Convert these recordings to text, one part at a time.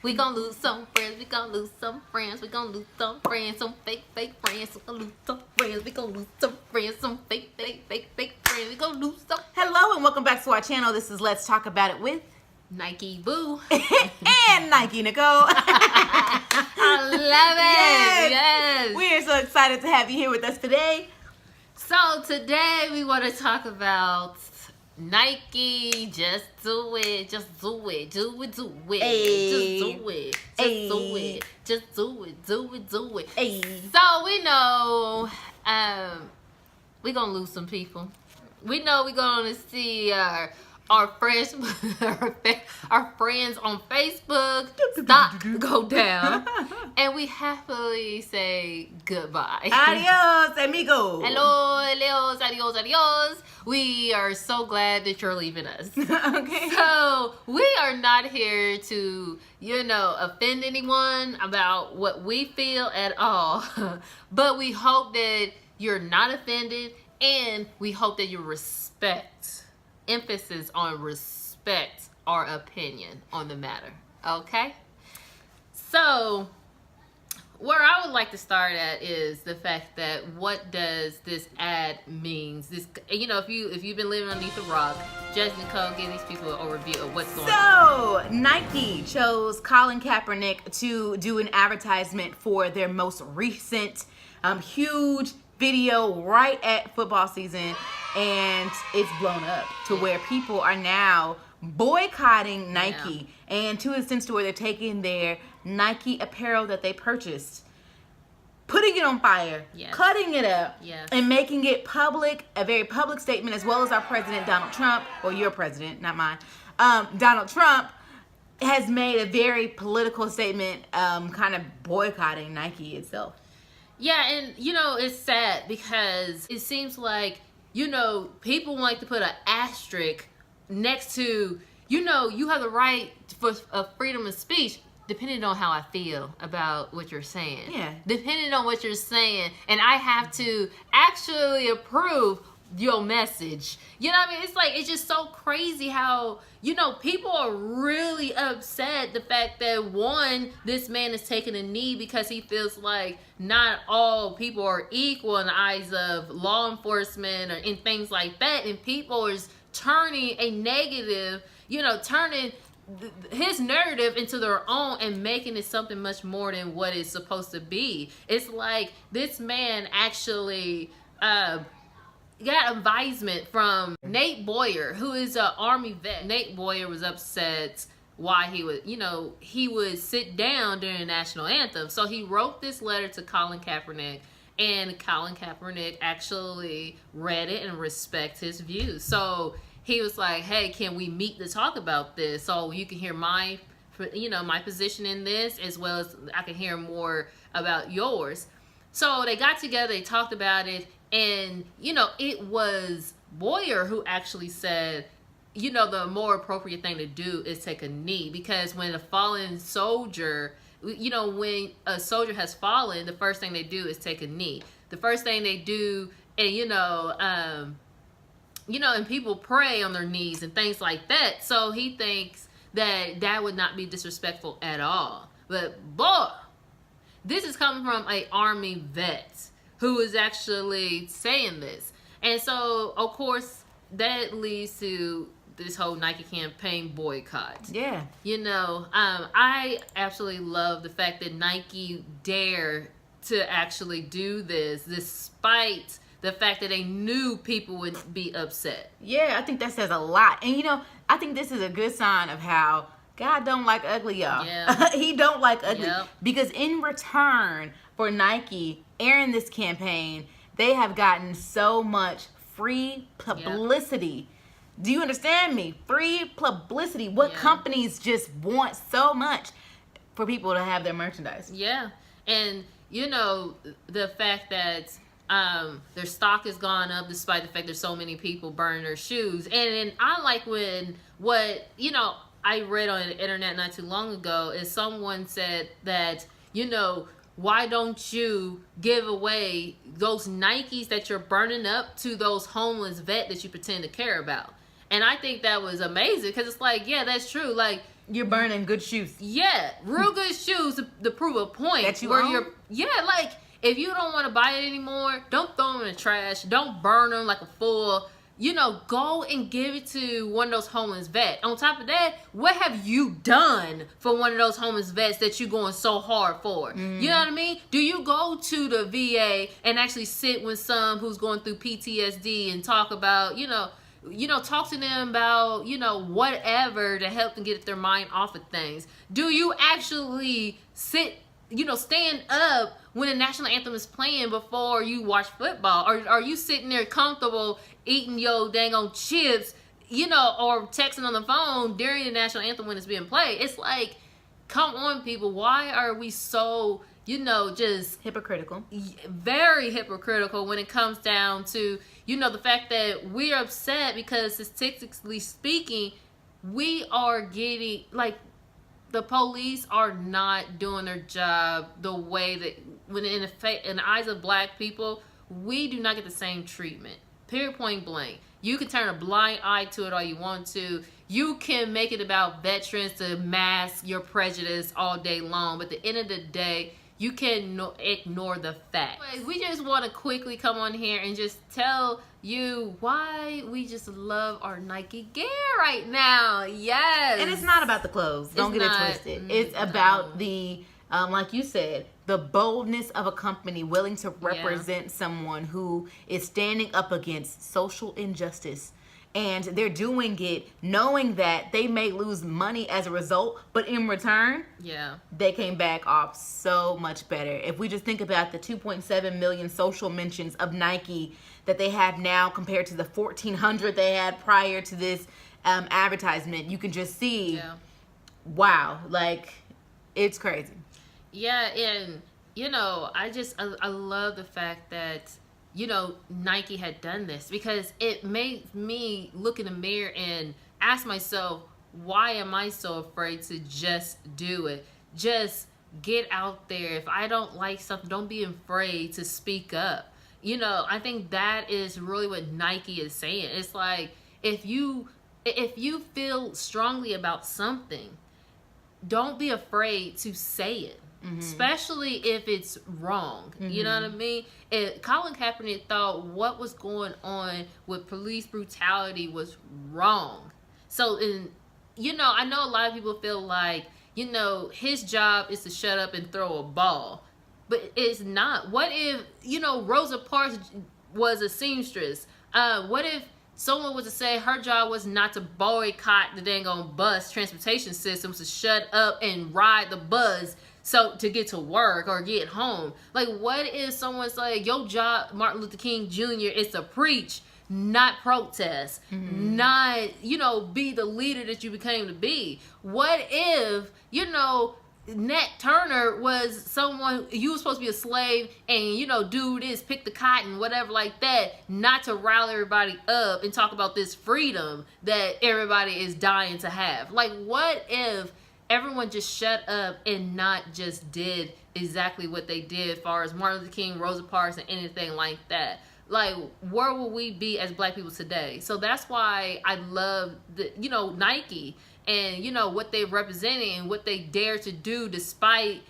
We gon' lose some friends, we gon' lose some friends, we gon' lose some friends, some fake friends, we gon' lose some friends, we gon' lose some friends, some fake friends, we gon' lose some. Hello and welcome back to our channel. This is Let's Talk About It with Nike Boo and Nike Nicole. I love it. Yes. We are so excited to have you here with us today. So today we want to talk about Nike. Just do it. Just do it. Do it. Do it. Ay. Just do it. Just Ay. do it. Just do it. Do it. Do it. Ay. So we know we're going to lose some people. We know we're going to see our friends our friends on Facebook stock go down, and we happily say goodbye. Adios, amigo. Hello, adios, adios, adios. We are so glad that you're leaving us. Okay. So we are not here to, offend anyone about what we feel at all. But we hope that you're not offended, and we hope that you respect. Emphasis on respect our opinion on the matter. Okay? So where I would like to start at is the fact that what does this ad means? This, if you've been living underneath a rock, Jess Nicole, give these people an overview of what's going on. So Nike chose Colin Kaepernick to do an advertisement for their most recent huge video right at football season, and it's blown up to where people are now boycotting Nike, and to the extent to where they're taking their Nike apparel that they purchased, putting it on fire, cutting it up, and making it public, a very public statement, as well as our president, Donald Trump, or your president, not mine, Donald Trump, has made a very political statement, kind of boycotting Nike itself. Yeah, and it's sad because it seems like, people like to put an asterisk next to, you have the right for freedom of speech, depending on how I feel about what you're saying. Yeah. Depending on what you're saying. And I have to actually approve your message. You know what I mean? It's like, it's just so crazy how, people are really upset the fact that, one, this man is taking a knee because he feels like not all people are equal in the eyes of law enforcement or in things like that, and people is turning a negative, turning his narrative into their own and making it something much more than what it's supposed to be. It's like this man actually got advisement from Nate Boyer, who is an Army vet. Nate Boyer was upset why he would sit down during the national anthem. So he wrote this letter to Colin Kaepernick, and Colin Kaepernick actually read it and respect his views. So he was like, hey, can we meet to talk about this? So you can hear my position in this, as well as I can hear more about yours. So they got together, they talked about it, and, it was Boyer who actually said, the more appropriate thing to do is take a knee, because when a fallen soldier, when a soldier has fallen, the first thing they do is take a knee. The first thing they do, and, and people pray on their knees and things like that. So he thinks that would not be disrespectful at all. But, boy, this is coming from an Army vet who is actually saying this. And so, of course, that leads to this whole Nike campaign boycott. Yeah. I absolutely love the fact that Nike dare to actually do this, despite the fact that they knew people would be upset. Yeah, I think that says a lot. And, I think this is a good sign of how God don't like ugly, y'all. Yeah. He don't like ugly. Yep. Because in return for Nike airing this campaign, they have gotten so much free publicity. Yep. Do you understand me? Free publicity. What companies just want so much for people to have their merchandise. Yeah. And, the fact that their stock has gone up despite the fact there's so many people burning their shoes. And I like when I read on the internet not too long ago is someone said that, why don't you give away those Nikes that you're burning up to those homeless vet that you pretend to care about? And I think that was amazing, because it's like, yeah, that's true. Like, You're burning good shoes. Yeah, real good shoes to prove a point. That you where own? you're, yeah, like if you don't want to buy it anymore, don't throw them in the trash. Don't burn them like a fool. You know, go and give it to one of those homeless vets. On top of that, what have you done for one of those homeless vets that you're going so hard for? You know what I mean? Do you go to the VA and actually sit with some who's going through PTSD and talk about, talk to them about, whatever to help them get their mind off of things? Do you actually stand up when the national anthem is playing before you watch football? Or are you sitting there comfortable eating your dang on chips, or texting on the phone during the national anthem when it's being played? It's like, come on, people. Why are we so, just hypocritical? Very hypocritical when it comes down to, the fact that we're upset because statistically speaking, we are getting, like, the police are not doing their job the way that, when in the eyes of black people, we do not get the same treatment. Period, point blank. You can turn a blind eye to it all you want to. You can make it about veterans to mask your prejudice all day long, but at the end of the day, you can ignore the facts. We just want to quickly come on here and just tell you why we just love our Nike gear right now. Yes. And it's not about the clothes. Don't get it twisted. It's about the, like you said, the boldness of a company willing to represent someone who is standing up against social injustice. And they're doing it knowing that they may lose money as a result, but in return, they came back off so much better. If we just think about the 2.7 million social mentions of Nike that they have now compared to the 1,400 they had prior to this advertisement, you can just see, wow, like, it's crazy. Yeah, and, I love the fact that, Nike had done this, because it made me look in the mirror and ask myself, why am I so afraid to just do it? Just get out there. If I don't like something, don't be afraid to speak up. I think that is really what Nike is saying. It's like, if you feel strongly about something, don't be afraid to say it. Especially if it's wrong. You know what I mean? Colin Kaepernick thought what was going on with police brutality was wrong. So, I know a lot of people feel like, his job is to shut up and throw a ball. But it's not. What if, Rosa Parks was a seamstress? What if someone was to say her job was not to boycott the dang on bus transportation systems, to shut up and ride the bus so to get to work or get home? Like, what if someone's like, your job, Martin Luther King Jr., is to preach, not protest, not, be the leader that you became to be? What if, Nat Turner was someone, you were supposed to be a slave and, do this, pick the cotton, whatever like that, not to rally everybody up and talk about this freedom that everybody is dying to have? Like, what if everyone just shut up and not just did exactly what they did as far as Martin Luther King, Rosa Parks, and anything like that? Like, where will we be as black people today? So that's why I love the, Nike and, what they represented and what they dare to do despite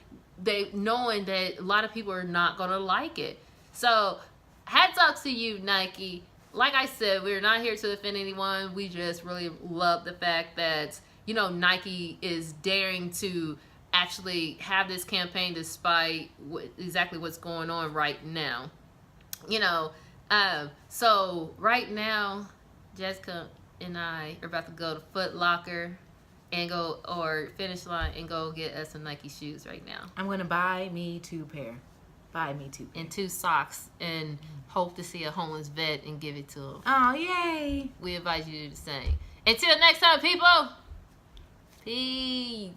they knowing that a lot of people are not going to like it. So hats off to you, Nike. Like I said, we're not here to offend anyone. We just really love the fact that, Nike is daring to actually have this campaign despite exactly what's going on right now. So right now, Jessica and I are about to go to Foot Locker and go, or Finish Line, and go get us some Nike shoes right now. I'm going to buy me 2 pair. And 2 socks, and hope to see a homeless vet and give it to him. Oh, yay. We advise you to do the same. Until next time, people. Peace.